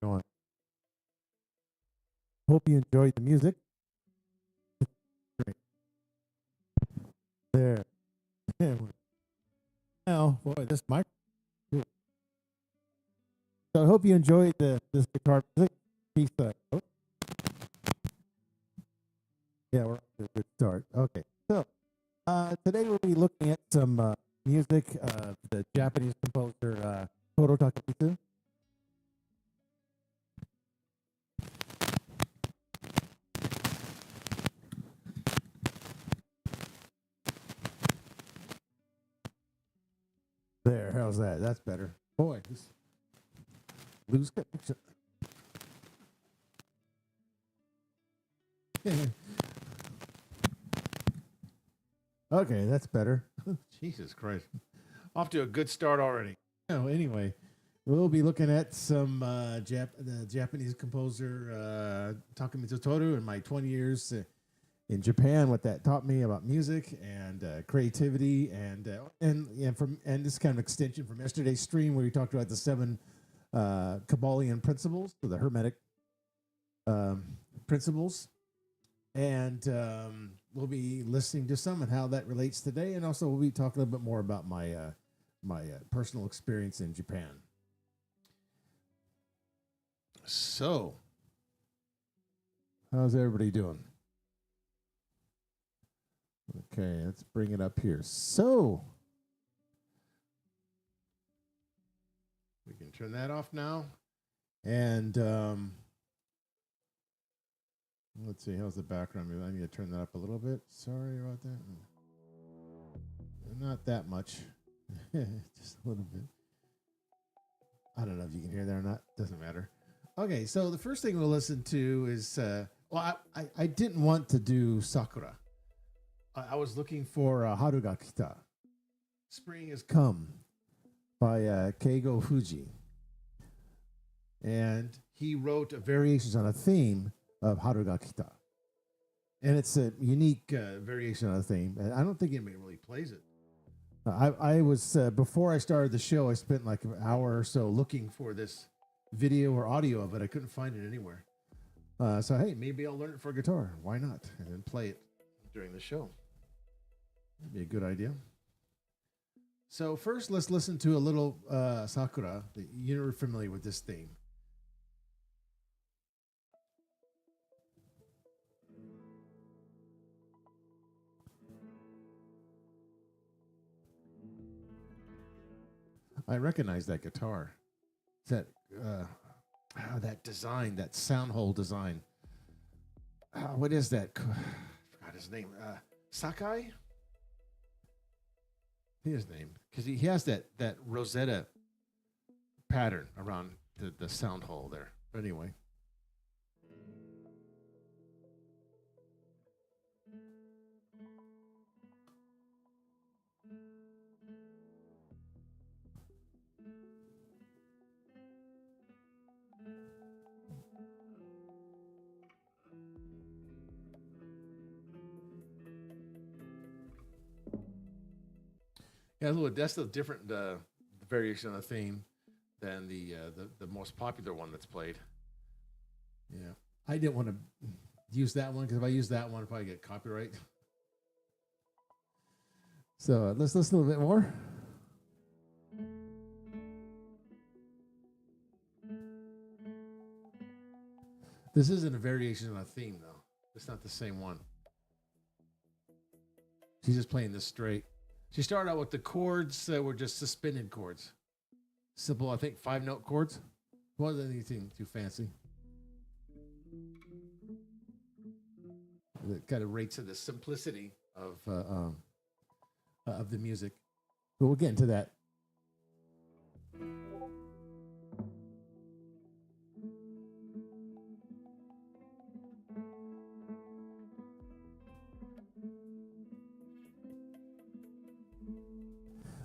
Going. Hope you enjoyed the music. Great. There. Now, boy, this mic. So I hope you enjoyed this guitar music piece. Yeah, we're off to a good start. Okay, so today we'll be looking at some music of the Japanese composer Toru Takemitsu. There, how's that? That's better. Boy, lose connection. Okay, that's better. Jesus Christ. Off to a good start already. Oh, anyway, we'll be looking at some the Japanese composer Takemitsu Toru and my 20 years in Japan, what that taught me about music and creativity, and this kind of extension from yesterday's stream where we talked about the seven Kabbalion principles, or the Hermetic principles, and we'll be listening to some and how that relates today, and also we'll be talking a little bit more about my personal experience in Japan. So, how's everybody doing? Okay, let's bring it up here. So, we can turn that off now. And let's see, how's the background? I need to turn that up a little bit. Sorry about that. Not that much. Just a little bit. I don't know if you can hear that or not. Doesn't matter. Okay, so the first thing we'll listen to is, I didn't want to do Sakura. I was looking for Haru ga Kita. Spring Has Come by Keigo Fuji. And he wrote variations on a theme of Haru ga Kita. And it's a unique variation on a theme. And I don't think anybody really plays it. I was, before I started the show, I spent like an hour or so looking for this video or audio of it. I couldn't find it anywhere. So, hey, maybe I'll learn it for guitar. Why not? And then play it during the show. That'd be a good idea. So first, let's listen to a little Sakura. You're familiar with this theme. I recognize that guitar. That that design, that sound hole design. What is that? I forgot his name. Sakai? His name, because he has that Rosetta pattern around the sound hole there. But anyway. Yeah, that's a different variation of the theme than the most popular one that's played. Yeah, I didn't want to use that one because if I use that one, I'd probably get copyright. So let's listen a little bit more. This isn't a variation on a theme, though. It's not the same one. She's just playing this straight. She started out with the chords that were just suspended chords. Simple, I think, 5-note chords. Wasn't anything too fancy. It kind of rates of the simplicity of the music. But we'll get into that.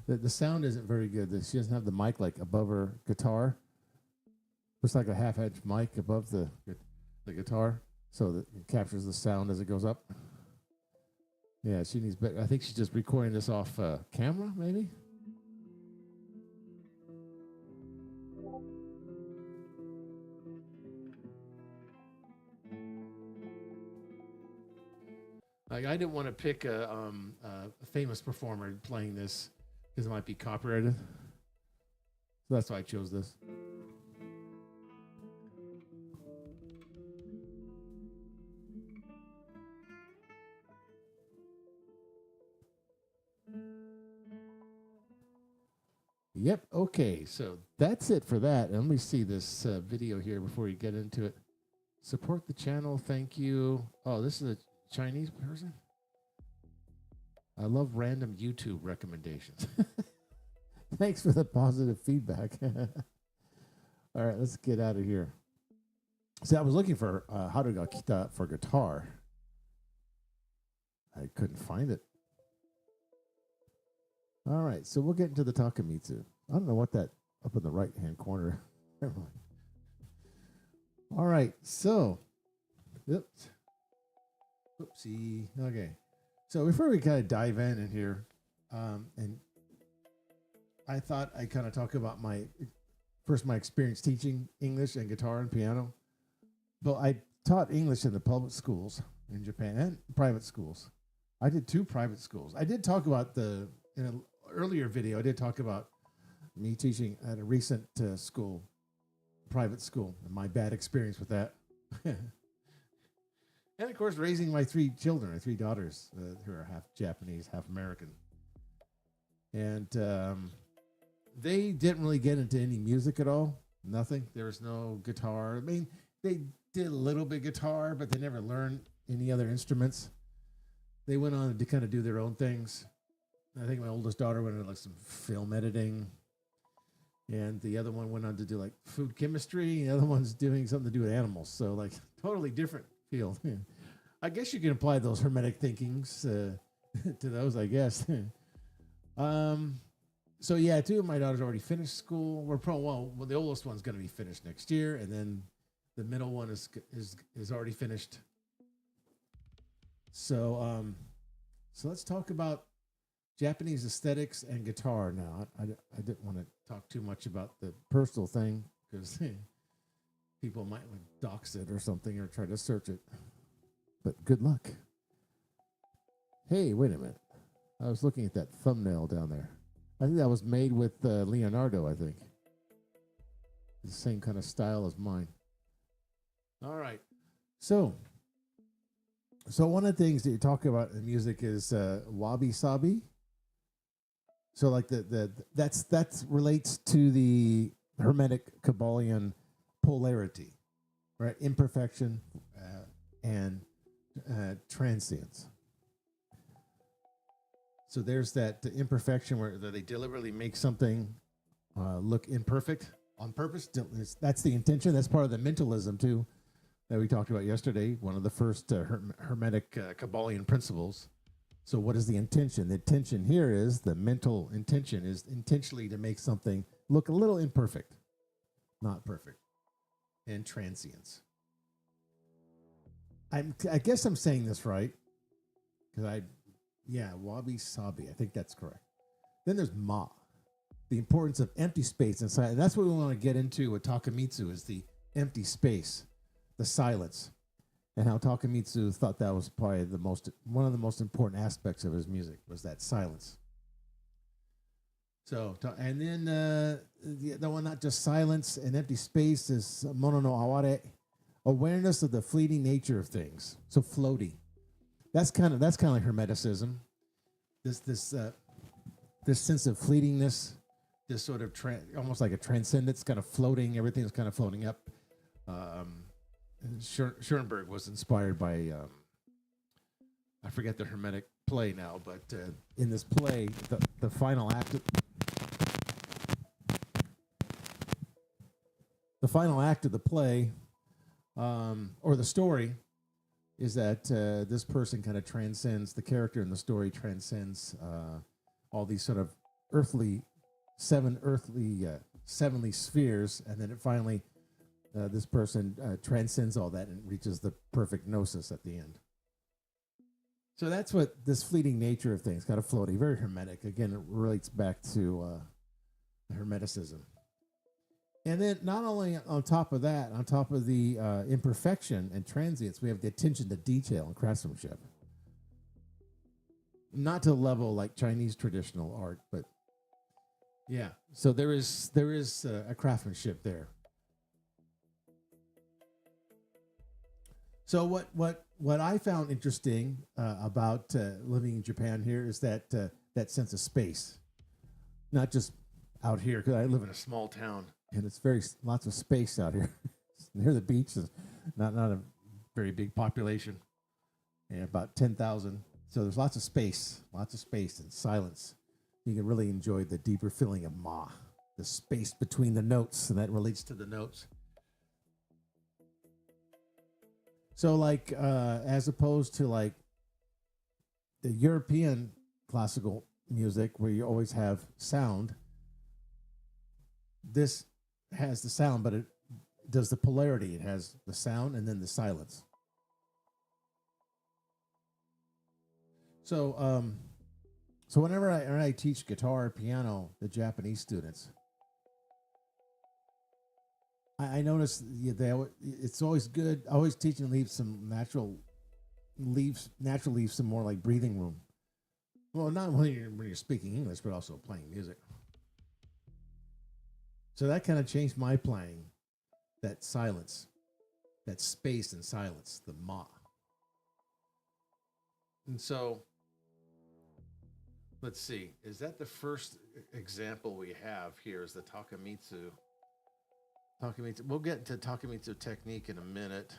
The sound isn't very good. She doesn't have the mic like above her guitar. Looks like a half-inch mic above the guitar, so that it captures the sound as it goes up. Yeah, she needs better. I think she's just recording this off camera, maybe. Like I didn't want to pick a famous performer playing this because it might be copyrighted. So that's why I chose this. Yep. Okay. So that's it for that. And let me see this video here before we get into it. Support the channel. Thank you. Oh, this is a Chinese person? I love random YouTube recommendations. Thanks for the positive feedback. All right, let's get out of here. See, I was looking for Haruga Kita for guitar. I couldn't find it. All right, so we'll get into the Takamitsu. I don't know what that up in the right-hand corner. Never mind. All right, so, oops. Oopsie. Okay, so before we kind of dive in here, and I thought I'd kind of talk about my experience teaching English and guitar and piano. But I taught English in the public schools in Japan and private schools. I did 2 private schools. I did talk about in an earlier video, I did talk about me teaching at a recent school, private school, and my bad experience with that. And of course, raising my 3 children, my 3 daughters, who are half Japanese, half American. And they didn't really get into any music at all. Nothing. There was no guitar. I mean, they did a little bit guitar, but they never learned any other instruments. They went on to kind of do their own things. I think my oldest daughter went into like some film editing, and the other one went on to do like food chemistry. And the other one's doing something to do with animals. So like totally different field. I guess you can apply those hermetic thinkings to those, I guess. So yeah, 2 of my daughters already finished school. Well, the oldest one's going to be finished next year, and then the middle one is already finished. So so let's talk about Japanese aesthetics and guitar now. I didn't want to talk too much about the personal thing because people might dox it or something or try to search it. But good luck. Hey, wait a minute. I was looking at that thumbnail down there. I think that was made with Leonardo, I think. The same kind of style as mine. All right. So one of the things that you talk about in music is wabi-sabi. So like that relates to the Hermetic Kabbalion polarity, right? Imperfection and transience. So there's that imperfection where they deliberately make something look imperfect on purpose. That's the intention. That's part of the mentalism too that we talked about yesterday. One of the first Hermetic Kabbalion principles. So what is the intention? The intention here is the mental intention is intentionally to make something look a little imperfect, not perfect, and transience. I guess I'm saying this right because wabi-sabi. I think that's correct. Then there's ma, the importance of empty space inside. And that's what we want to get into with Takamitsu is the empty space, the silence, and how Takamitsu thought that was probably one of the most important aspects of his music was that silence. So, and then the one, not just silence and empty space, is mono no aware, awareness of the fleeting nature of things. So floating. That's kind of like Hermeticism. This sense of fleetingness, this sort of almost like a transcendence, kind of floating. Everything's kind of floating up. Schoenberg was inspired by I forget the Hermetic play now, but in this play, the final act. The final act of the play, or the story, is that this person kind of transcends, the character in the story transcends all these sort of sevenly spheres, and then it finally, this person transcends all that and reaches the perfect gnosis at the end. So that's what this fleeting nature of things, kind of floating, very Hermetic. Again, it relates back to Hermeticism. And then not only on top of that, on top of the imperfection and transience, we have the attention to detail and craftsmanship. not to the level like Chinese traditional art, but yeah. So there is a craftsmanship there. So what I found interesting about living in Japan here is that sense of space, not just out here because I live in a small town and it's very lots of space out here. Near the beach is not a very big population, and about 10,000. So there's lots of space and silence. You can really enjoy the deeper feeling of ma, the space between the notes, and that relates to the notes. So like as opposed to like the European classical music where you always have sound, this has the sound, but it does the polarity. It has the sound and then the silence. So whenever I teach guitar or piano to Japanese students, I notice it's always good. Always teaching leave some leave some more like breathing room. Well, not when you're speaking English, but also playing music. So that kind of changed my playing. That silence, that space and silence, the ma. And so, let's see. Is that the first example we have here? Is the Takamitsu? We'll get to Takamitsu technique in a minute.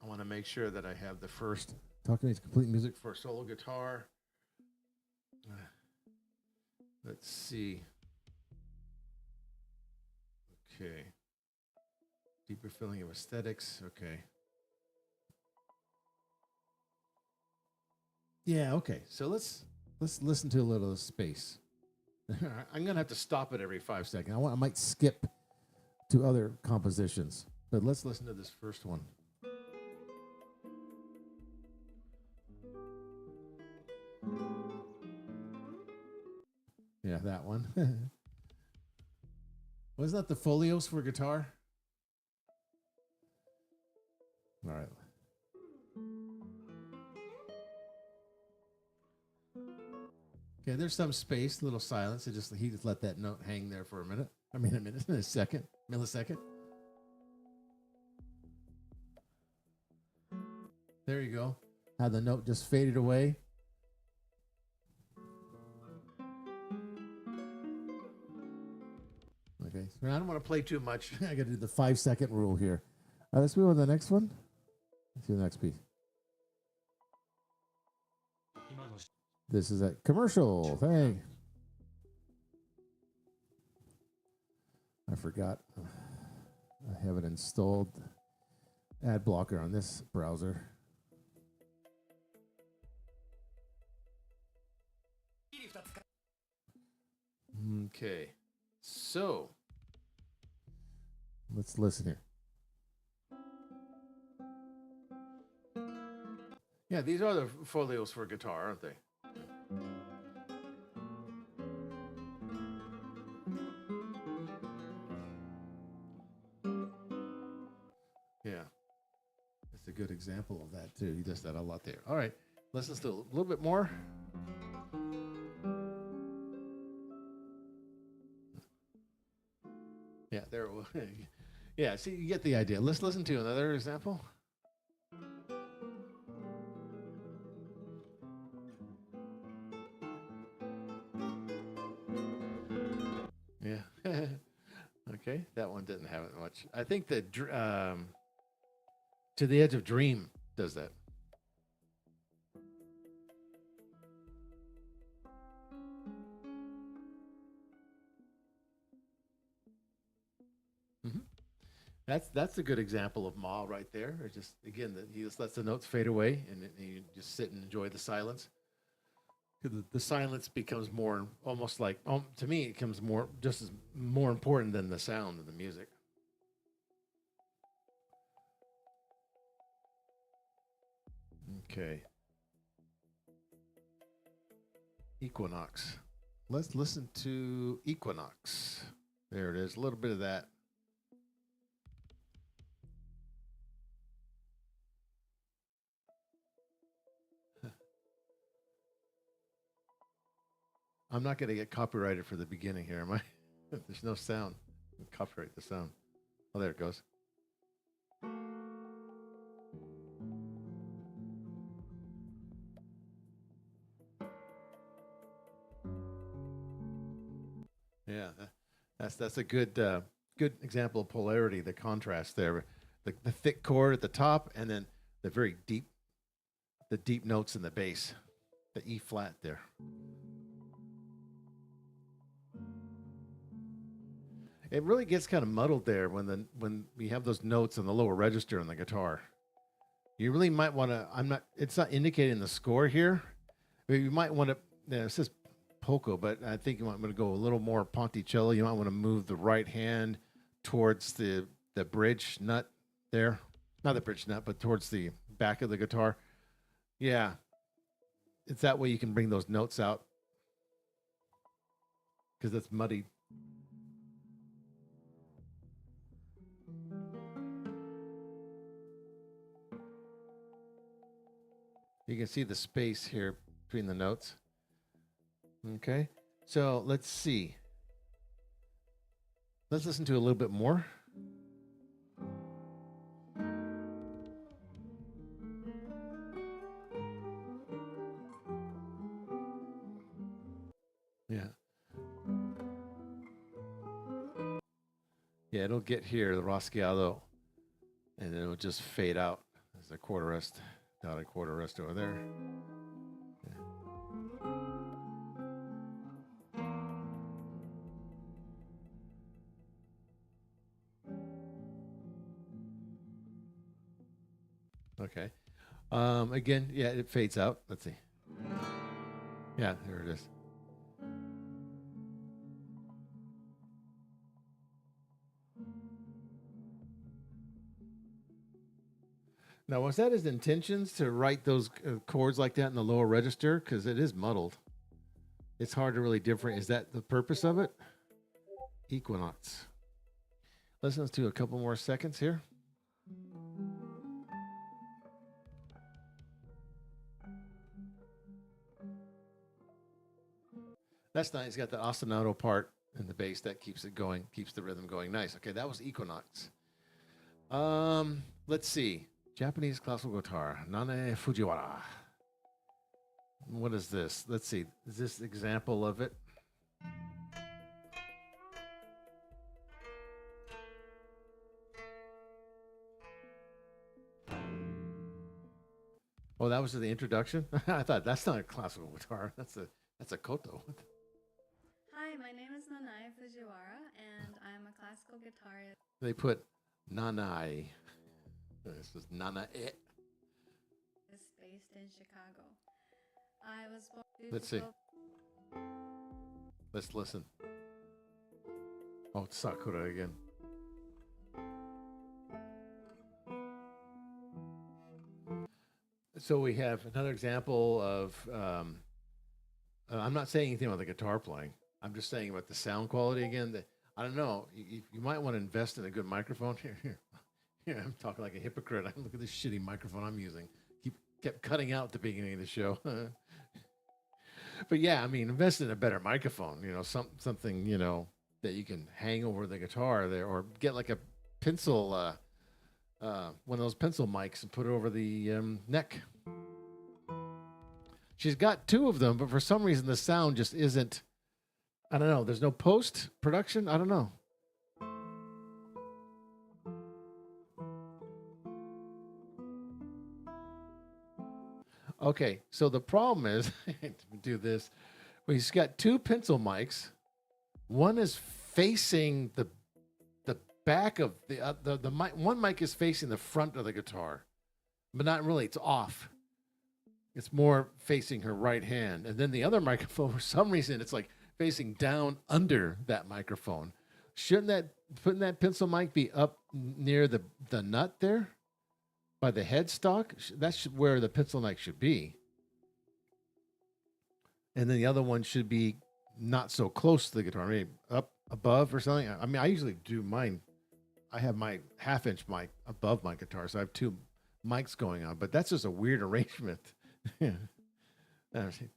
I want to make sure that I have the first Takamitsu complete music for solo guitar. Let's see. Okay. Deeper feeling of aesthetics. Okay. Yeah, okay. So let's listen to a little of space. I'm gonna have to stop it every 5 seconds. I might skip to other compositions, but let's listen to this first one. Yeah, that one. Wasn't that the folios for guitar? All right. Okay, there's some space, a little silence. He just let that note hang there for a minute. I mean, a second, millisecond. There you go. How the note just faded away. Okay, so I don't want to play too much. I got to do the 5-second rule here. All right, let's move on to the next one. Let's do the next piece. This is a commercial thing. I forgot. I have it installed. Ad blocker on this browser. Okay. So, let's listen here. Yeah, these are the folios for guitar, aren't they? Yeah. That's a good example of that, too. He does that a lot there. All right. Let's listen to a little bit more. Yeah, there. Yeah, see, you get the idea. Let's listen to another example. Yeah. Okay, that one didn't have it much. I think that To the Edge of Dream does that. Mm-hmm. That's a good example of Ma right there. Or just again, he just lets the notes fade away, and you just sit and enjoy the silence. The silence becomes more, almost like, to me, it becomes just as more important than the sound of the music. Okay. Equinox. Let's listen to Equinox. There it is. A little bit of that. I'm not going to get copyrighted for the beginning here, am I? There's no sound. Copyright the sound. Oh, there it goes. Yeah, that's a good example of polarity, the contrast there. The thick chord at the top, and then the deep notes in the bass, the E flat there. It really gets kind of muddled there when we have those notes in the lower register on the guitar. You really might want to. It's not indicating the score here, but you might want to. It says polka, but I think you might want to go a little more ponticello. You might want to move the right hand towards the bridge nut there, not the bridge nut, but towards the back of the guitar. Yeah, it's that way you can bring those notes out because it's muddy. You can see the space here between the notes. Okay, so let's see. Let's listen to a little bit more. Yeah. Yeah, it'll get here, the rasgueado, and it'll just fade out. There's a quarter rest, dotted quarter rest over there. Okay. Again, yeah, it fades out. Let's see. Yeah, there it is. Now, was that his intentions to write those chords like that in the lower register? Because it is muddled. It's hard to really differentiate. Is that the purpose of it? Equinox. Listen to a couple more seconds here. That's nice. It's got the ostinato part in the bass that keeps it going, keeps the rhythm going. Nice. Okay, that was Equinox. Let's see. Japanese classical guitar, Nane Fujiwara. What is this? Let's see. Is this an example of it? Oh, that was the introduction? I thought that's not a classical guitar. That's a koto. Hi, my name is Nanai Fujiwara, and I'm a classical guitarist. They put Nanai. This is Nanae. Based in Chicago. I was born. Let's see. Let's listen. Oh, it's Sakura again. So we have another example of. I'm not saying anything about the guitar playing. I'm just saying about the sound quality again. I don't know. You might want to invest in a good microphone here. Here, I'm talking like a hypocrite. Look at this shitty microphone I'm using. Kept cutting out at the beginning of the show. But yeah, I mean, invest in a better microphone. You know, something that you can hang over the guitar there, or get like a pencil, one of those pencil mics, and put it over the neck. She's got two of them, but for some reason the sound just isn't. I don't know. There's no post production. I don't know. Okay, so the problem is, do this. Well, he's got two pencil mics. One is facing the back of the mic. One mic is facing the front of the guitar, but not really. It's off. It's more facing her right hand, and then the other microphone, for some reason, it's like facing down under that microphone. Shouldn't that pencil mic be up near the nut there? By the headstock, that's where the pencil mic should be. And then the other one should be not so close to the guitar, maybe up above or something. I mean, I usually do mine. I have my half-inch mic above my guitar, so I have two mics going on, but that's just a weird arrangement.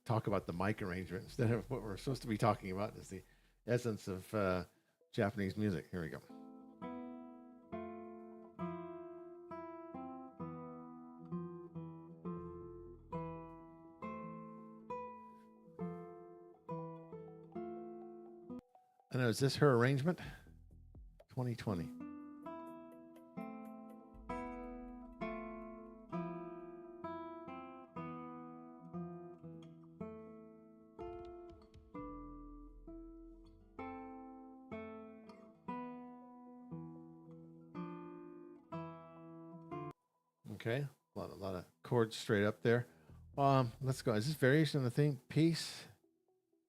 talk about the mic arrangement instead of what we're supposed to be talking about is the essence of Japanese music. Here we go. I know, is this her arrangement? 2020. Okay, a lot of chords straight up there. Let's go. Is this variation of the theme? Peace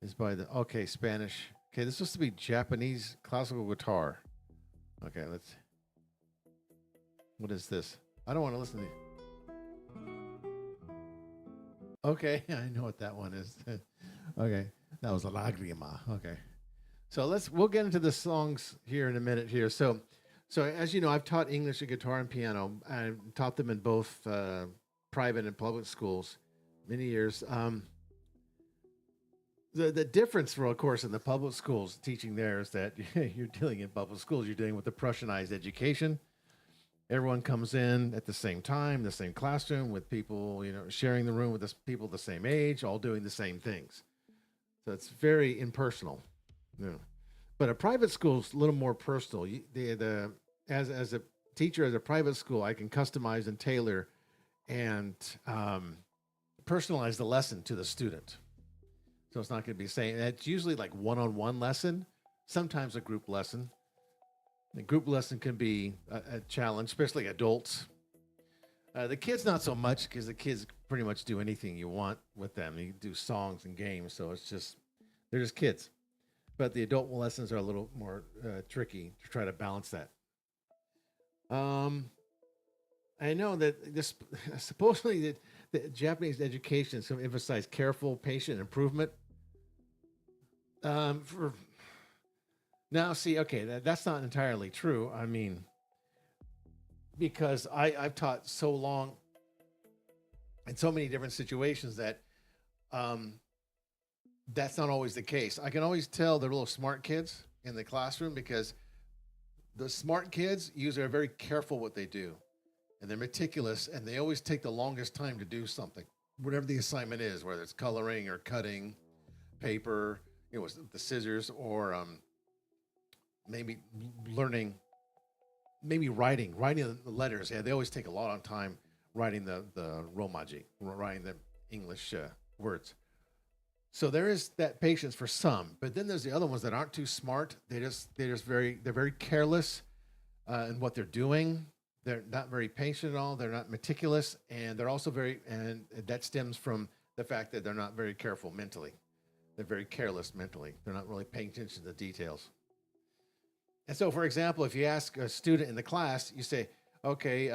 is by the Spanish. Okay, this is supposed to be Japanese classical guitar. Okay, let's. What is this? I don't want to listen to. Okay, I know what that one is. Okay, that was a lagrima. Okay, so we'll get into the songs here in a minute here. So as you know, I've taught English and guitar and piano. I taught them in both private and public schools many years. The difference, of course, in the public schools teaching there is that you're dealing in public schools. You're dealing with the Prussianized education. Everyone comes in at the same time, the same classroom, with people, sharing the room with people the same age, all doing the same things. So it's very impersonal. But a private school is a little more personal. As a teacher at a private school, I can customize and tailor and personalize the lesson to the student. So it's not going to be saying it's usually like one-on-one lesson, sometimes a group lesson. The group lesson can be a challenge, especially adults. The kids, not so much, because the kids pretty much do anything you want with them. You do songs and games, so they're just kids. But the adult lessons are a little more tricky to try to balance that. I know that this supposedly that the Japanese education is going to emphasize careful, patient improvement. Now, see, okay, that's not entirely true. I mean, because I've taught so long in so many different situations that that's not always the case. I can always tell the little smart kids in the classroom because the smart kids usually are very careful what they do, and they're meticulous, and they always take the longest time to do something, whatever the assignment is, whether it's coloring or cutting paper, with the scissors, or maybe learning, maybe writing the letters. Yeah, they always take a lot of time writing the romaji, writing the English words. So there is that patience for some, but then there's the other ones that aren't too smart. They're very careless in what they're doing. They're not very patient at all. They're not meticulous, and they're also and that stems from the fact that they're not very careful mentally. They're very careless mentally. They're not really paying attention to the details. And so, for example, if you ask a student in the class, you say, okay,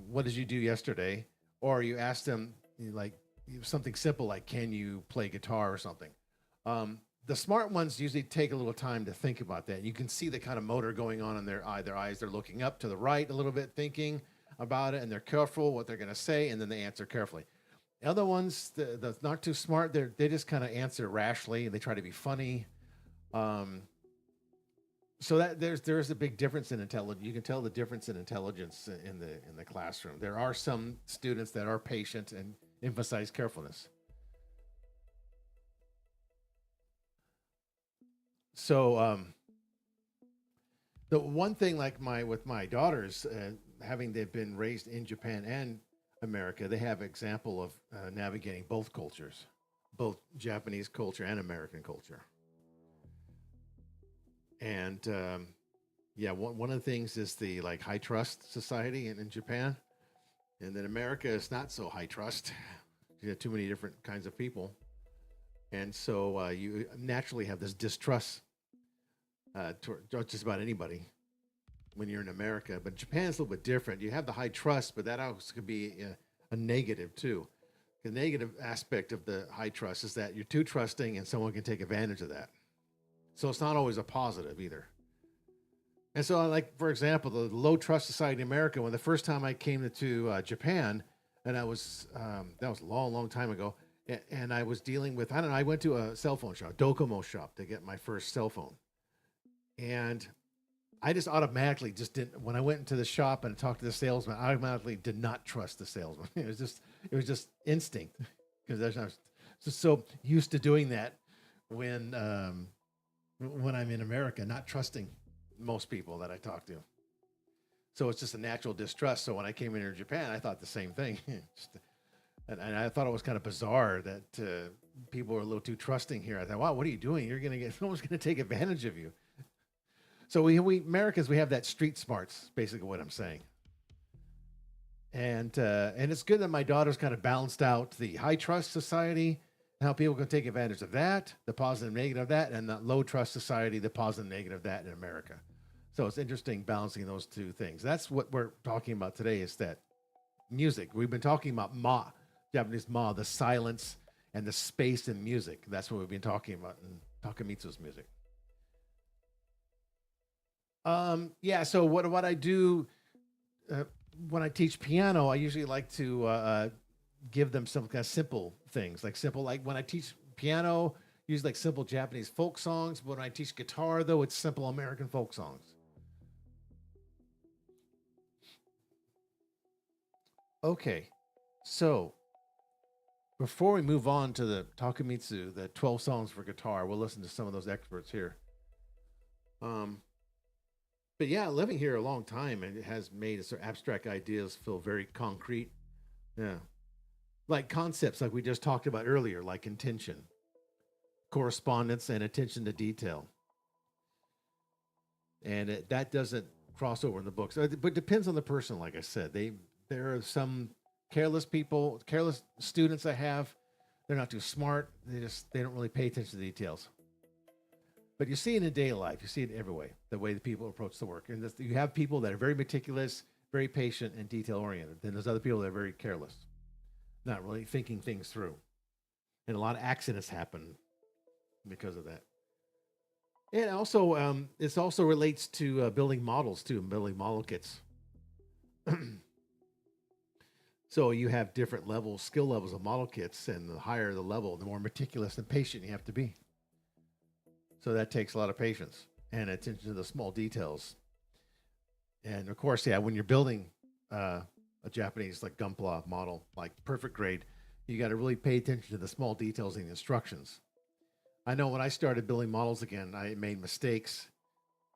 what did you do yesterday? Or you ask them like something simple like, can you play guitar or something? The smart ones usually take a little time to think about that. You can see the kind of motor going on in their eyes. They're looking up to the right a little bit, thinking about it, and they're careful what they're going to say, and then they answer carefully. The other ones, the not too smart, they just kind of answer rashly, and they try to be funny. So that there's a big difference in intelligence. You can tell the difference in intelligence in the classroom. There are some students that are patient and emphasize carefulness. So the one thing, like with my daughters, they've been raised in Japan and America, they have example of navigating both cultures, both Japanese culture and American culture. And one of the things is the high trust society in Japan, and then America is not so high trust. You have too many different kinds of people, and so you naturally have this distrust toward just about anybody when you're in America. But Japan is a little bit different. You have the high trust, but that also could be a negative too. The negative aspect of the high trust is that you're too trusting, and someone can take advantage of that. So it's not always a positive either. And so, for example, the low trust society in America, when the first time I came to Japan, and that was a long, long time ago, And I was dealing with, I don't know, I went to a cell phone shop, Docomo shop, to get my first cell phone. And I just automatically just didn't, when I went into the shop and talked to the salesman, I automatically did not trust the salesman. It was just instinct, because I was just so used to doing that when I'm in America, not trusting most people that I talk to. So it's just a natural distrust. So when I came into Japan, I thought the same thing. And I thought it was kind of bizarre that people were a little too trusting here. I thought, wow, what are you doing? Someone's going to take advantage of you. So we Americans, we have that street smarts, basically what I'm saying. And it's good that my daughter's kind of balanced out the high trust society, and how people can take advantage of that, the positive and negative of that, and the low trust society, the positive and negative of that in America. So it's interesting balancing those two things. That's what we're talking about today, is that music. We've been talking about Japanese the silence and the space in music. That's what we've been talking about in Takamitsu's music. So what I do when I teach piano, I usually like to give them some kind of simple things, like when I teach piano, use like simple Japanese folk songs. But when I teach guitar, though, it's simple American folk songs. Okay, so before we move on to the Takamitsu, the 12 songs for guitar, we'll listen to some of those experts here. But yeah, living here a long time, and it has made sort of abstract ideas feel very concrete. Yeah. Like concepts like we just talked about earlier, like intention, correspondence, and attention to detail. And that doesn't cross over in the books. But it depends on the person, like I said. There are some careless students I have. They're not too smart. They don't really pay attention to details. But you see it in daily life. You see it every way, the way the people approach the work. And you have people that are very meticulous, very patient, and detail-oriented. Then there's other people that are very careless, not really thinking things through. And a lot of accidents happen because of that. And also, this also relates to building models, too, building model kits. So you have different skill levels of model kits, and the higher the level, the more meticulous and patient you have to be. So that takes a lot of patience and attention to the small details. And of course, when you're building a Japanese like gunpla model, like perfect grade, you got to really pay attention to the small details in the instructions. I know when I started building models again, I made mistakes,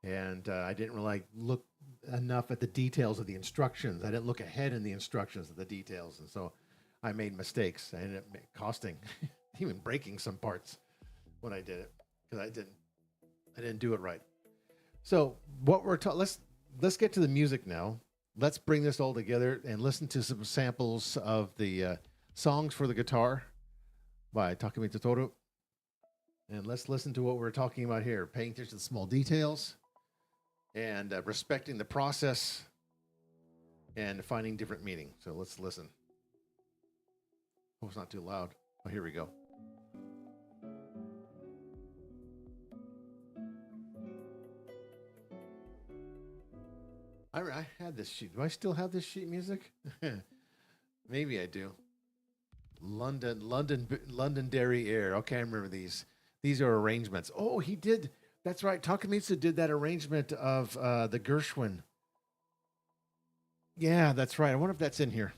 and I didn't really look enough at the details of the instructions. I didn't look ahead in the instructions of the details, and so I made mistakes. I ended up costing, even breaking some parts when I did it, because I didn't do it right. So what let's get to the music now. Let's bring this all together and listen to some samples of the songs for the guitar by Takamitsu Toru. And let's listen to what we're talking about here, paying attention to the small details and respecting the process and finding different meaning. So let's listen. Hope it's not too loud. Oh, here we go. I had this sheet. Do I still have this sheet music? Maybe I do. Londonderry Air. Okay, I remember these. These are arrangements. Oh, he did. That's right. Takamitsu did that arrangement of the Gershwin. Yeah, that's right. I wonder if that's in here.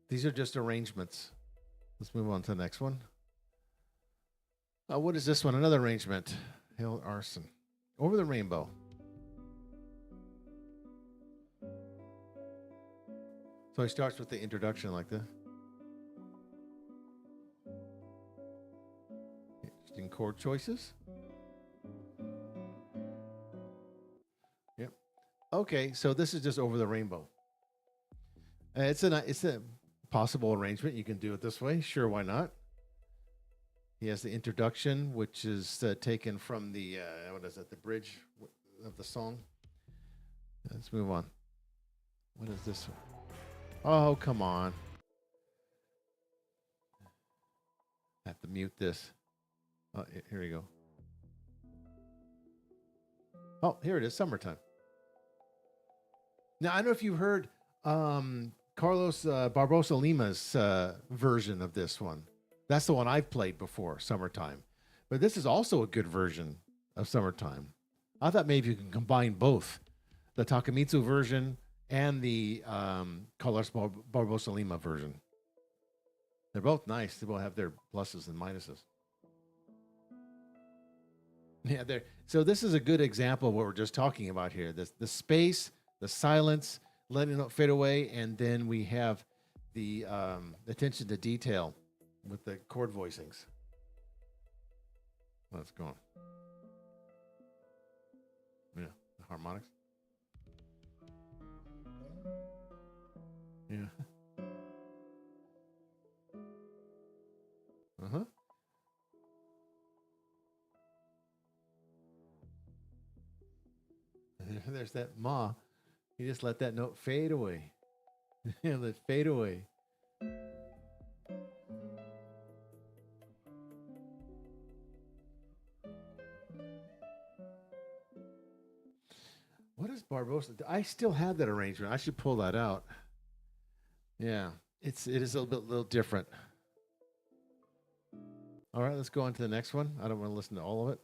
These are just arrangements. Let's move on to the next one. What is this one? Another arrangement. Hail Arson. Over the Rainbow. So he starts with the introduction like this. Interesting chord choices. Yep. Okay, so this is just Over the Rainbow. It's a possible arrangement. You can do it this way. Sure, why not? He has the introduction, which is taken from the the bridge of the song. Let's move on. What is this one? Oh, come on. I have to mute this. Oh, here we go. Oh, here it is, summertime. Now, I don't know if you've heard Carlos Barbosa Lima's version of this one. That's the one I've played before, Summertime. But this is also a good version of Summertime. I thought maybe you can combine both, the Takamitsu version and the Carlos Barbosa Lima version. They're both nice. They both have their pluses and minuses. Yeah, so this is a good example of what we're just talking about here. The space, the silence, letting it fade away, and then we have the attention to detail with the chord voicings. Let's go on. Yeah, the harmonics. Yeah. Uh-huh. There's that ma. You just let that note fade away. Let it fade away. What is Barbosa? I still have that arrangement. I should pull that out. Yeah, it is a little different. All right, let's go on to the next one. I don't want to listen to all of it.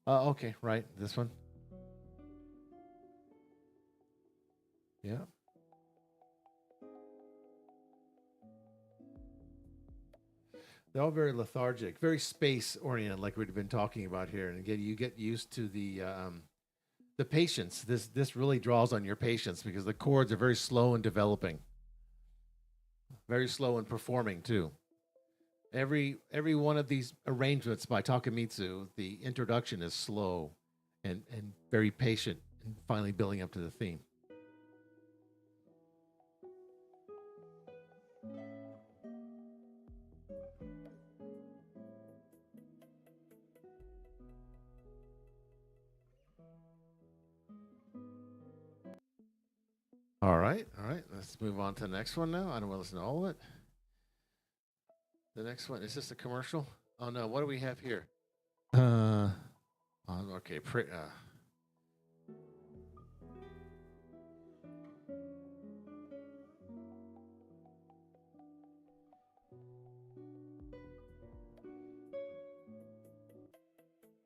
Okay, right, this one. Yeah. They're all very lethargic, very space oriented, like we've been talking about here. And again, you get used to the patience. This really draws on your patience because the chords are very slow in developing, very slow in performing too. Every one of these arrangements by Takamitsu, the introduction is slow and very patient, and finally building up to the theme. All right. Let's move on to the next one now. I don't want to listen to all of it. The next one, is this a commercial? Oh no, what do we have here? Okay.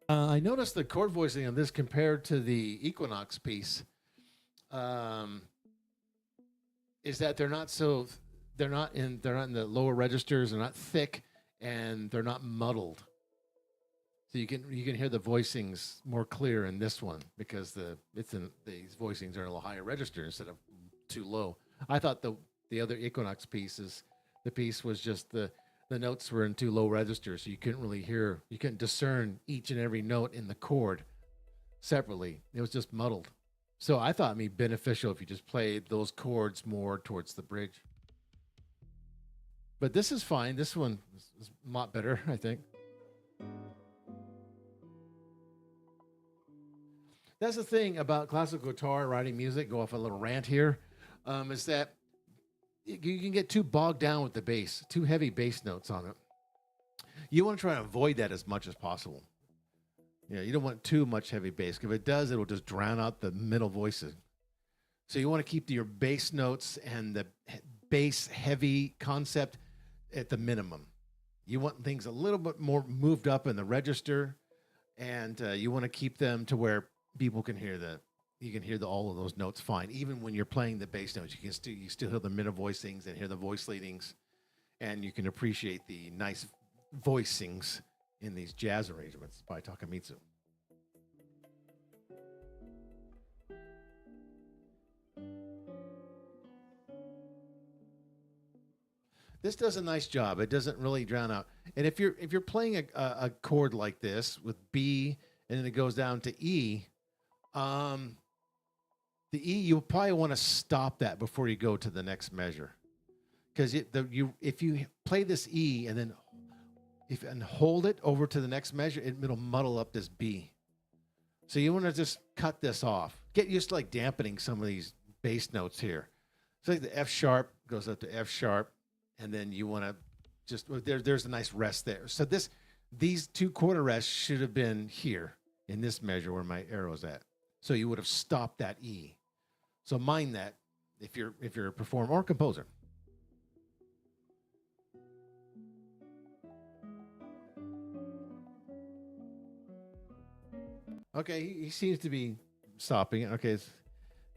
I noticed the chord voicing on this compared to the Equinox piece. Is that they're not in the lower registers. They're not thick, and they're not muddled. So you can hear the voicings more clear in this one because these voicings are in a little higher register instead of too low. I thought the other Equinox pieces, the piece was just the notes were in too low registers, so you couldn't discern each and every note in the chord separately. It was just muddled. So I thought it'd be beneficial if you just played those chords more towards the bridge. But this is fine. This one is a lot better, I think. That's the thing about classical guitar writing music. Go off a little rant here, is that you can get too bogged down with the bass, too heavy bass notes on it. You want to try to avoid that as much as possible. Yeah, you don't want too much heavy bass. If it does, it'll just drown out the middle voices. So you want to keep your bass notes and the bass heavy concept at the minimum. You want things a little bit more moved up in the register, and you want to keep them to where people can hear all of those notes fine. Even when you're playing the bass notes, you still hear the middle voicings and hear the voice leadings, and you can appreciate the nice voicings in these jazz arrangements by Takamitsu. This does a nice job. It doesn't really drown out. And if you're playing a chord like this with B and then it goes down to E, the E, you'll probably want to stop that before you go to the next measure, because if you play this E and then and hold it over to the next measure, it'll muddle up this B. So you want to just cut this off. Get used to like dampening some of these bass notes here. So like the F sharp goes up to F sharp, and then you want to just there's a nice rest there. So these two quarter rests should have been here in this measure where my arrow's at. So you would have stopped that E. So mind that if you're a performer or composer. Okay, he seems to be stopping it. Okay,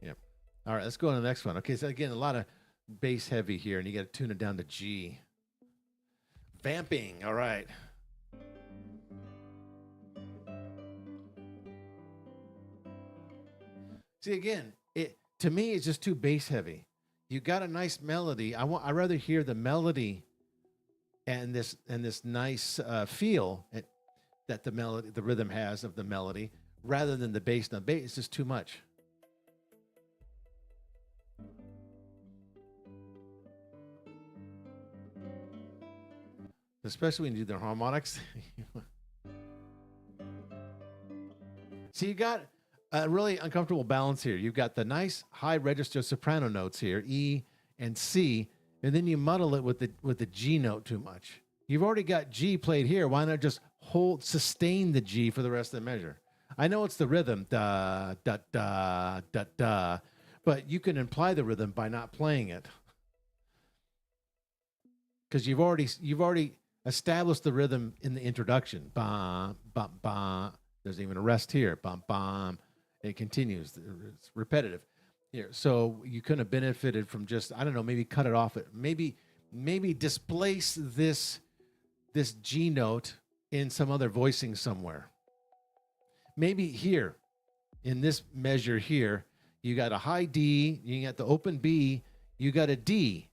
yeah. All right, let's go on to the next one. Okay, so again, a lot of bass heavy here, and you got to tune it down to G. Vamping. All right. See, again, it to me it's just too bass heavy. You got a nice melody. I rather hear the melody and this nice feel that the rhythm has of the melody, rather than the bass. Now, bass is just too much. Especially when you do the harmonics. So you got a really uncomfortable balance here. You've got the nice high register soprano notes here, E and C, and then you muddle it with the G note too much. You've already got G played here. Why not just sustain the G for the rest of the measure? I know it's the rhythm, da da da da da, but you can imply the rhythm by not playing it, because you've already established the rhythm in the introduction. Bam, bam, bam. There's even a rest here. Bam, bam. It continues. It's repetitive here. So you couldn't have benefited from just, I don't know, maybe cut it off. Maybe displace this G note in some other voicing somewhere. Maybe here, in this measure here, you got a high D, you got the open B, you got a D.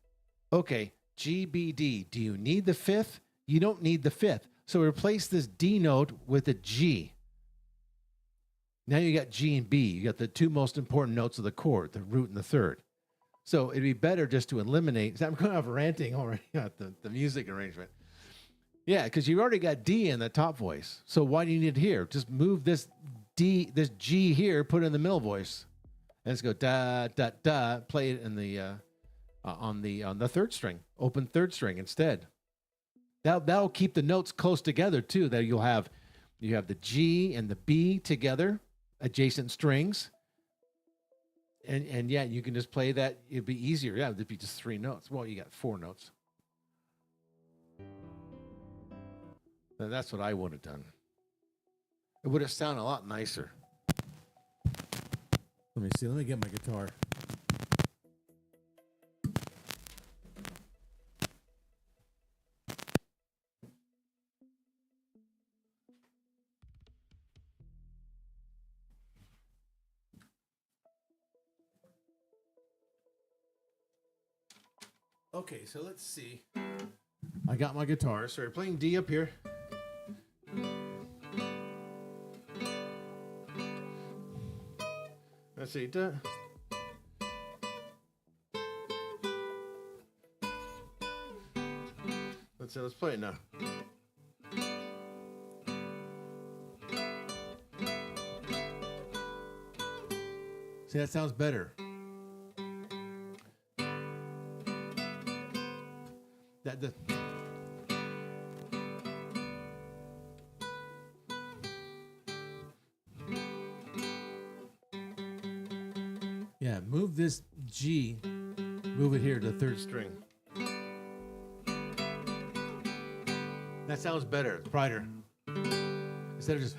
Okay, G, B, D. Do you need the fifth? You don't need the fifth. So replace this D note with a G. Now you got G and B. You got the two most important notes of the chord, the root and the third. So it'd be better just to eliminate. I'm going off ranting already about the music arrangement. Yeah, because you already got D in the top voice. So why do you need it here? Just move this G here, put it in the middle voice, and let's go da da da. Play it in the on the third string, open third string instead. That'll keep the notes close together too. That you have the G and the B together, adjacent strings, and yeah, you can just play that. It'd be easier. Yeah, it'd be just three notes. Well, you got four notes. That's what I would have done. It would have sounded a lot nicer. Let me see. Let me get my guitar. Okay, so let's see. I got my guitar. So we're playing D up here. Let's see. Da. Let's play it now. See, that sounds better. Yeah, move this G, move it here to the third string. That sounds better, it's brighter. Instead of just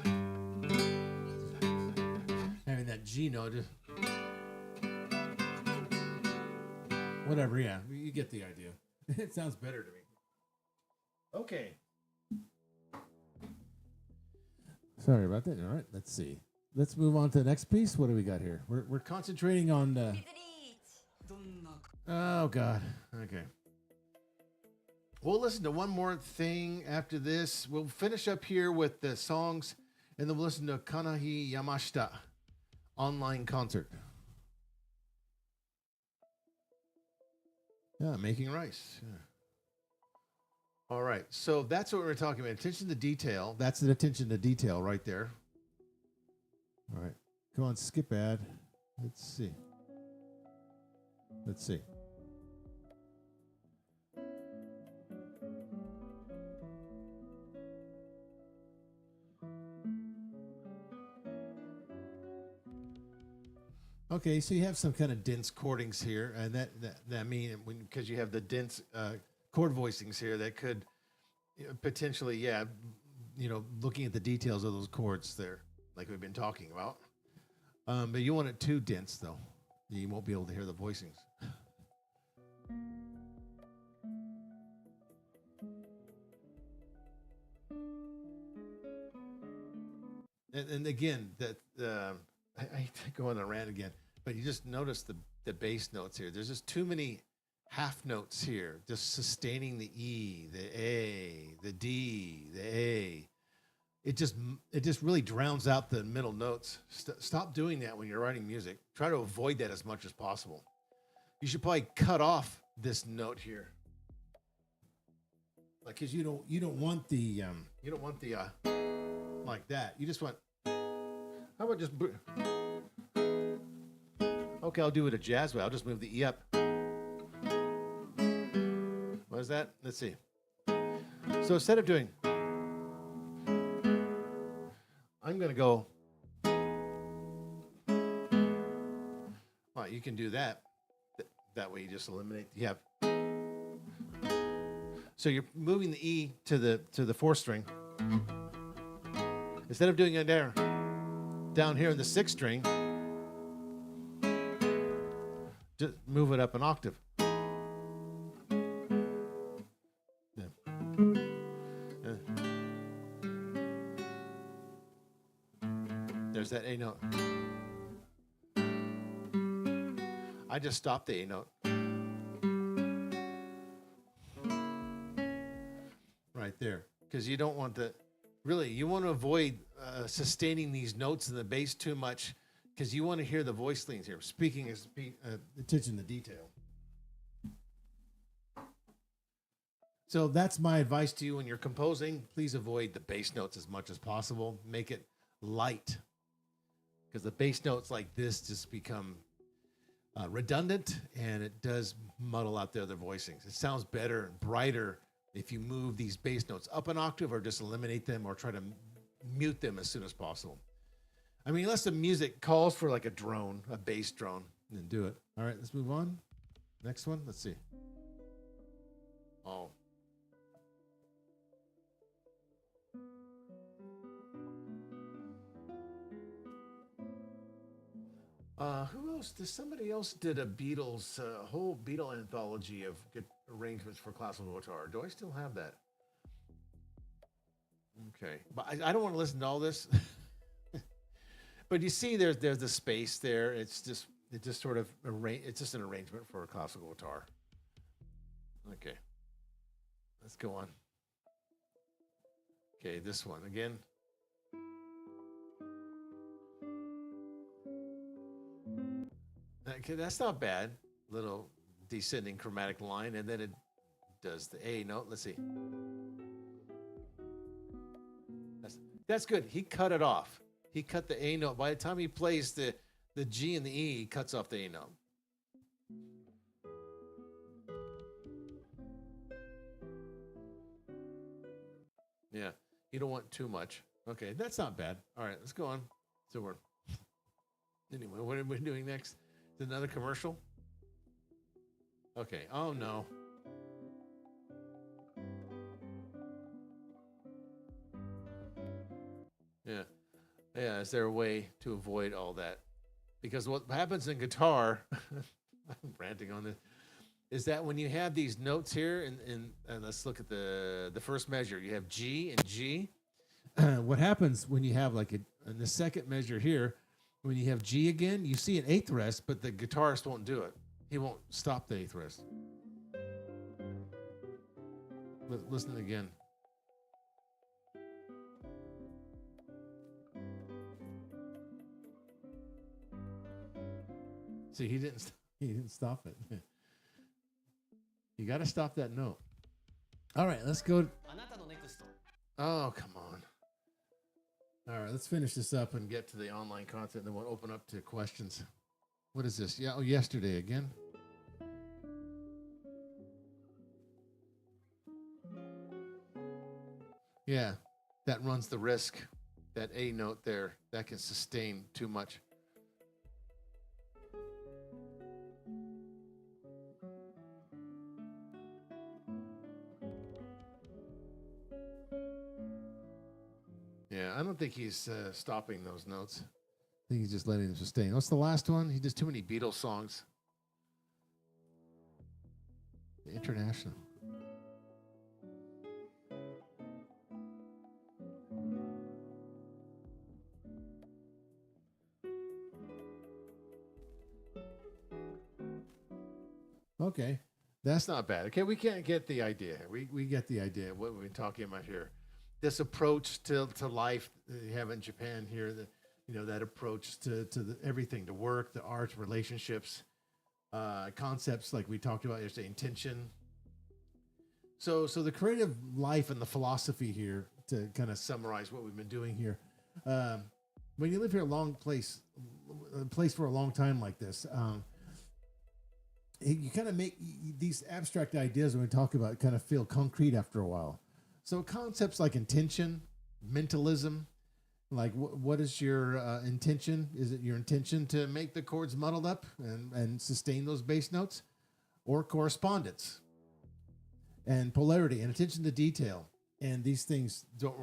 having that G note, just whatever, yeah, you get the idea. It sounds better to me. Okay. Sorry about that. All right, let's see. Let's move on to the next piece. What do we got here? We're concentrating on oh God. Okay. We'll listen to one more thing after this. We'll finish up here with the songs, and then we'll listen to Kanahi Yamashita online concert. Yeah, making rice. Yeah. All right, so that's what we're talking about. Attention to detail. That's an attention to detail right there. All right, come on, skip ad. Let's see. Let's see. Okay, so you have some kind of dense chordings here, and that mean because you have the dense chord voicings here that could potentially, looking at the details of those chords there, like we've been talking about. But you want it too dense, though. You won't be able to hear the voicings. And again, I hate to go on a rant again, but you just notice the bass notes here. There's just too many half notes here, just sustaining the E, the A, the D, the A. It just really drowns out the middle notes. Stop doing that when you're writing music. Try to avoid that as much as possible. You should probably cut off this note here, like, because you don't want the like that. You just want. How about just? Okay, I'll do it a jazz way. I'll just move the E up. What is that? Let's see. So instead of doing, I'm going to go. Well, you can do that. That way you just eliminate. You have. So you're moving the E to the fourth string. Instead of doing it there, down here in the sixth string, just move it up an octave. There's that A note. I just stopped the A note. Right there. Because you don't want you want to avoid sustaining these notes in the bass too much, because you want to hear the voice leans here. Speaking is attention to detail. So that's my advice to you when you're composing. Please avoid the bass notes as much as possible. Make it light, because the bass notes like this just become redundant, and it does muddle out the other voicings. It sounds better and brighter if you move these bass notes up an octave, or just eliminate them, or try to mute them as soon as possible. I mean, unless the music calls for like a drone, a bass drone, then do it. All right, let's move on. Next one, let's see. Oh. Who else? Somebody else did a Beatles, whole Beatle anthology of good arrangements for classical guitar. Do I still have that? Okay, but I don't want to listen to all this. But you see, there's the space there. It just sort of it's just an arrangement for a classical guitar. Okay, let's go on. Okay, this one again. Okay, that's not bad. Little descending chromatic line, and then it does the A note. Let's see. That's good. He cut it off. He cut the A note. By the time he plays the G and the E, he cuts off the A note. Yeah, you don't want too much. Okay, that's not bad. All right, let's go on. So anyway, what are we doing next? Is it another commercial? Okay. Oh no. Yeah. Yeah. Is there a way to avoid all that? Because what happens in guitar, I'm ranting on this, is that when you have these notes here, and let's look at the first measure, you have G and G. What happens when you have in the second measure here, when you have G again, you see an eighth rest, but the guitarist won't do it. He won't stop the eighth rest. Listen again. See, he didn't stop it. You got to stop that note. All right, let's go. Oh, come on. All right, let's finish this up and get to the online content, and then we'll open up to questions. What is this? Yeah, yesterday again. Yeah, that runs the risk. That A note there, that can sustain too much. Yeah, I don't think he's stopping those notes. I think he's just letting them sustain. What's the last one? He does too many Beatles songs. International. Okay, that's not bad. Okay, we can't get the idea. We get the idea of what we've been talking about here. This approach to life that you have in Japan here, that approach to everything, to work, the arts, relationships, concepts like we talked about yesterday, intention. So the creative life and the philosophy here, to kind of summarize what we've been doing here. When you live here a place for a long time like this, you kind of make these abstract ideas when we talk about kind of feel concrete after a while. So concepts like intention, mentalism, like what is your intention? Is it your intention to make the chords muddled up and sustain those bass notes? Or correspondence and polarity and attention to detail. And these things you don't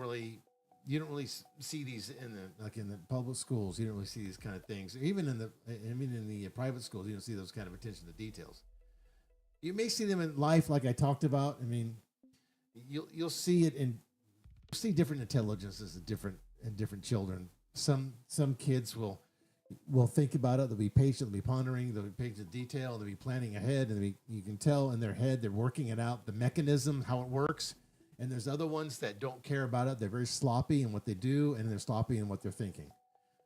really see these in the public schools. You don't really see these kind of things. Even in the private schools, you don't see those kind of attention to details. You may see them in life, like I talked about. I mean, you'll see it see different intelligences in different children. Some kids will think about it. They'll be patient. They'll be pondering. They'll be patient to detail. They'll be planning ahead, and you can tell in their head they're working it out, the mechanism, how it works. And there's other ones that don't care about it. They're very sloppy in what they do, and they're sloppy in what they're thinking.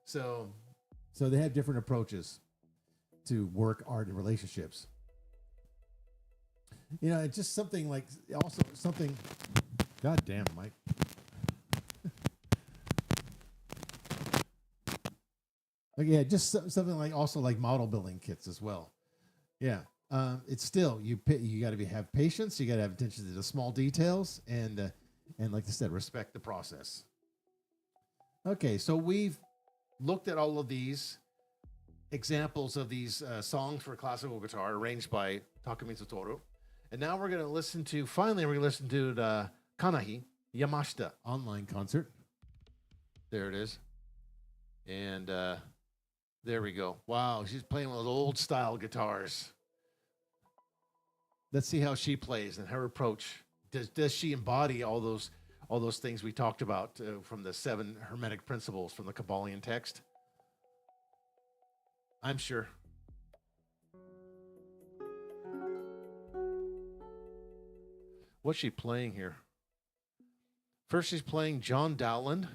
So they have different approaches to work, art, and relationships. It's just something like also something. God damn, Mike. Yeah, just something like also like model building kits as well. Yeah. It's still you got to have patience. You got to have attention to the small details, and like I said, respect the process. Okay, so we've looked at all of these examples of these songs for classical guitar arranged by Takemitsu Toru, and now we're going to listen to the Kanahi Yamashita online concert. There it is, and there we go. Wow, she's playing with those old style guitars. Let's see how she plays and her approach. Does she embody all those things we talked about from the 7 Hermetic principles from the Kabbalion text? I'm sure. What's she playing here? First, she's playing John Dowland.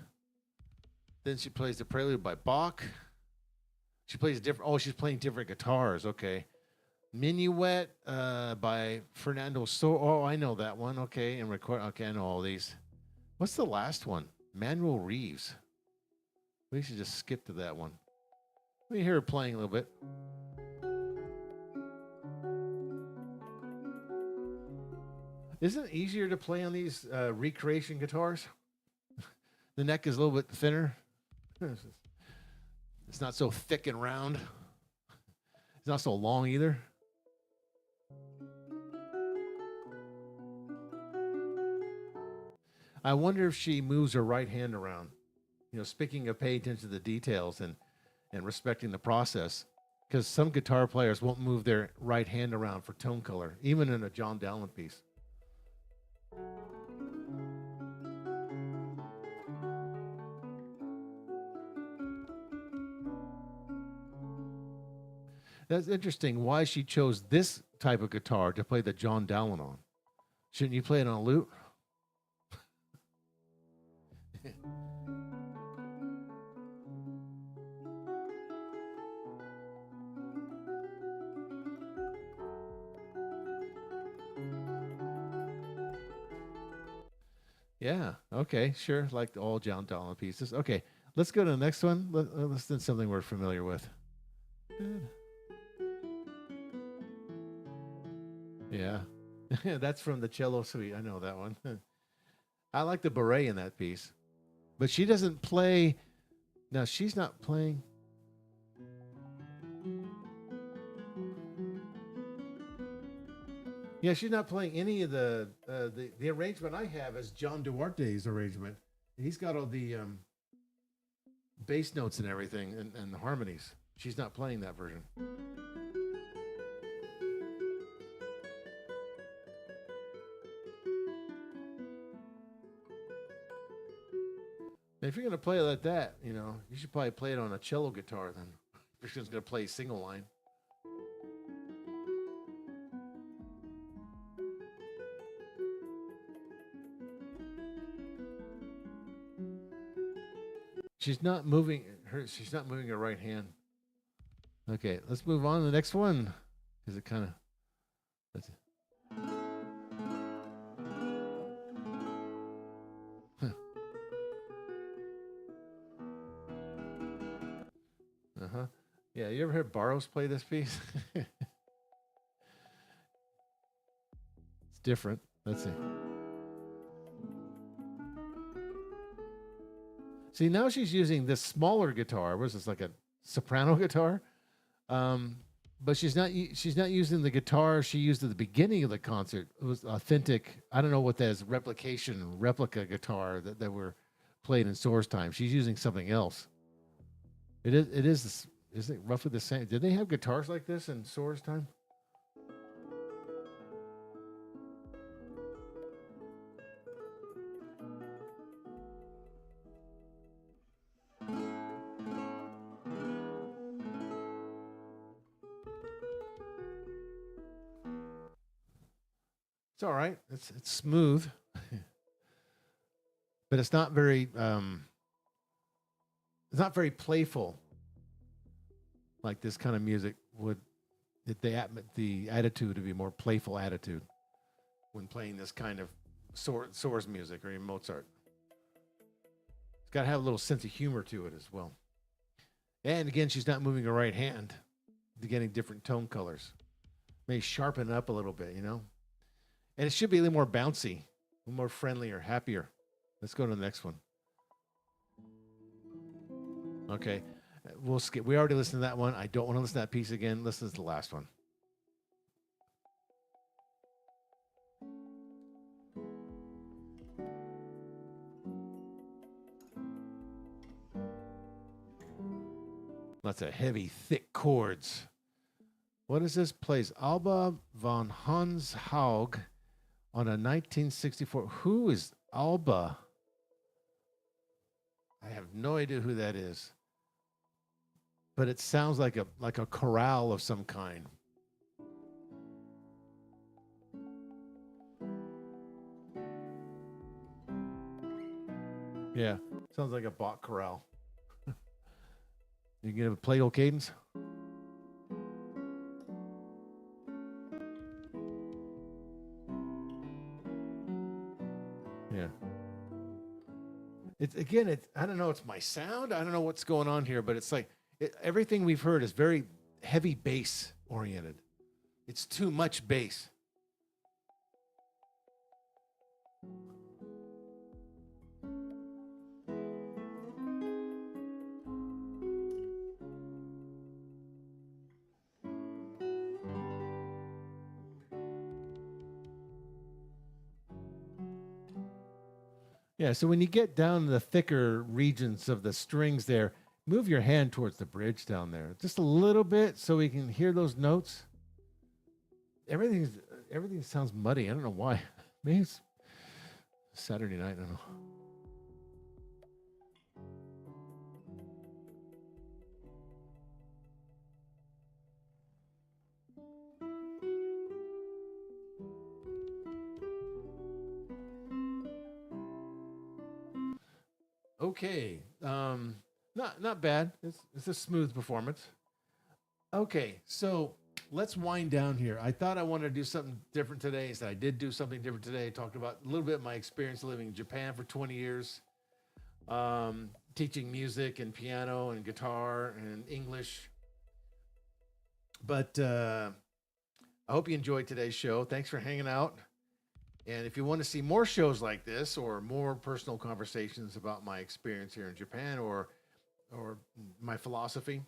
Then she plays the Prelude by Bach. She plays she's playing different guitars. Okay. Minuet by Fernando So. Oh, I know that one. Okay, and record. Okay, I know all these. What's the last one? Manuel Reeves. We should just skip to that one. Let me hear her playing a little bit. Isn't it easier to play on these recreation guitars? The neck is a little bit thinner. It's not so thick and round. It's not so long either. I wonder if she moves her right hand around. Speaking of paying attention to the details and respecting the process, because some guitar players won't move their right hand around for tone color, even in a John Dowland piece. That's interesting why she chose this type of guitar to play the John Dowland on. Shouldn't you play it on a lute? Yeah, okay, sure. Like all John Dowland pieces. Okay, let's go to the next one. Let's do something we're familiar with. Yeah, that's from the cello suite. I know that one. I like the beret in that piece. But she doesn't play. Now, she's not playing. Yeah, she's not playing any of the arrangement I have as John Duarte's arrangement He's got all the bass notes and everything and the harmonies. She's not playing that version. If you're going to play it like that, you know, you should probably play it on a cello guitar then. If you're just going to play single line. She's not moving her right hand. Okay, let's move on to the next one. Because it kind of that's it. Uh-huh. Yeah, you ever heard Barrows play this piece? It's different. Let's see. See, now she's using this smaller guitar. What is this, like a soprano guitar? But she's not using the guitar she used at the beginning of the concert. It was authentic. I don't know what that is. Replica guitar that were played in Source time. She's using something else. Is it roughly the same? Did they have guitars like this in Source time? It's all right. It's smooth, but it's not very playful. Like this kind of music would, the attitude would be more playful attitude when playing this kind of Source music or even Mozart. It's got to have a little sense of humor to it as well. And again, she's not moving her right hand. They're getting different tone colors. May sharpen it up a little bit, you know. And it should be a little more bouncy, a little more friendly or happier. Let's go to the next one. Okay. We'll skip. We already listened to that one. I don't want to listen to that piece again. Listen to the last one. Lots of heavy, thick chords. What is this? Plays Alba von Hans Haug on a 1964. Who is Alba? I have no idea who that is. But it sounds like a chorale of some kind. Yeah, sounds like a Bach chorale. You get a Plato cadence? Yeah. It's I don't know, it's my sound. I don't know what's going on here, but it's like everything we've heard is very heavy bass oriented. It's too much bass. Yeah, so when you get down the thicker regions of the strings there, move your hand towards the bridge down there. Just a little bit so we can hear those notes. Everything sounds muddy. I don't know why. Maybe it's Saturday night. I don't know. Okay. Not bad. It's a smooth performance. Okay, so let's wind down here. I thought I wanted to do something different today, so I did do something different today. I talked about a little bit of my experience living in Japan for 20 years, teaching music and piano and guitar and English. But I hope you enjoyed today's show. Thanks for hanging out. And if you want to see more shows like this or more personal conversations about my experience here in Japan or my philosophy,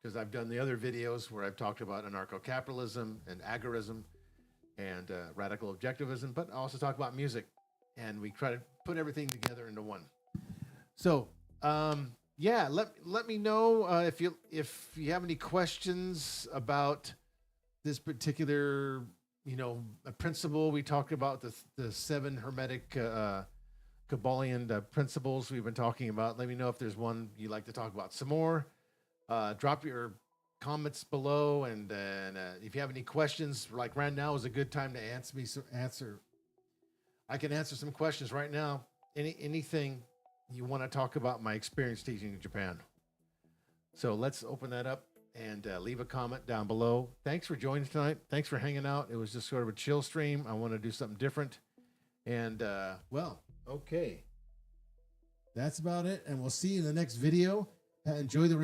because I've done the other videos where I've talked about anarcho-capitalism and agorism and radical objectivism, but I also talk about music. And we try to put everything together into one. So, yeah, let me know if you have any questions about this particular principle. We talked about the 7 hermetic Kabbalion principles we've been talking about. Let me know if there's one you'd like to talk about some more. Drop your comments below, and if you have any questions, like right now is a good time to answer. I can answer some questions right now. Anything you want to talk about my experience teaching in Japan. So let's open that up and leave a comment down below. Thanks for joining tonight. Thanks for hanging out. It was just sort of a chill stream. I want to do something different. And well, okay. That's about it. And we'll see you in the next video. Enjoy the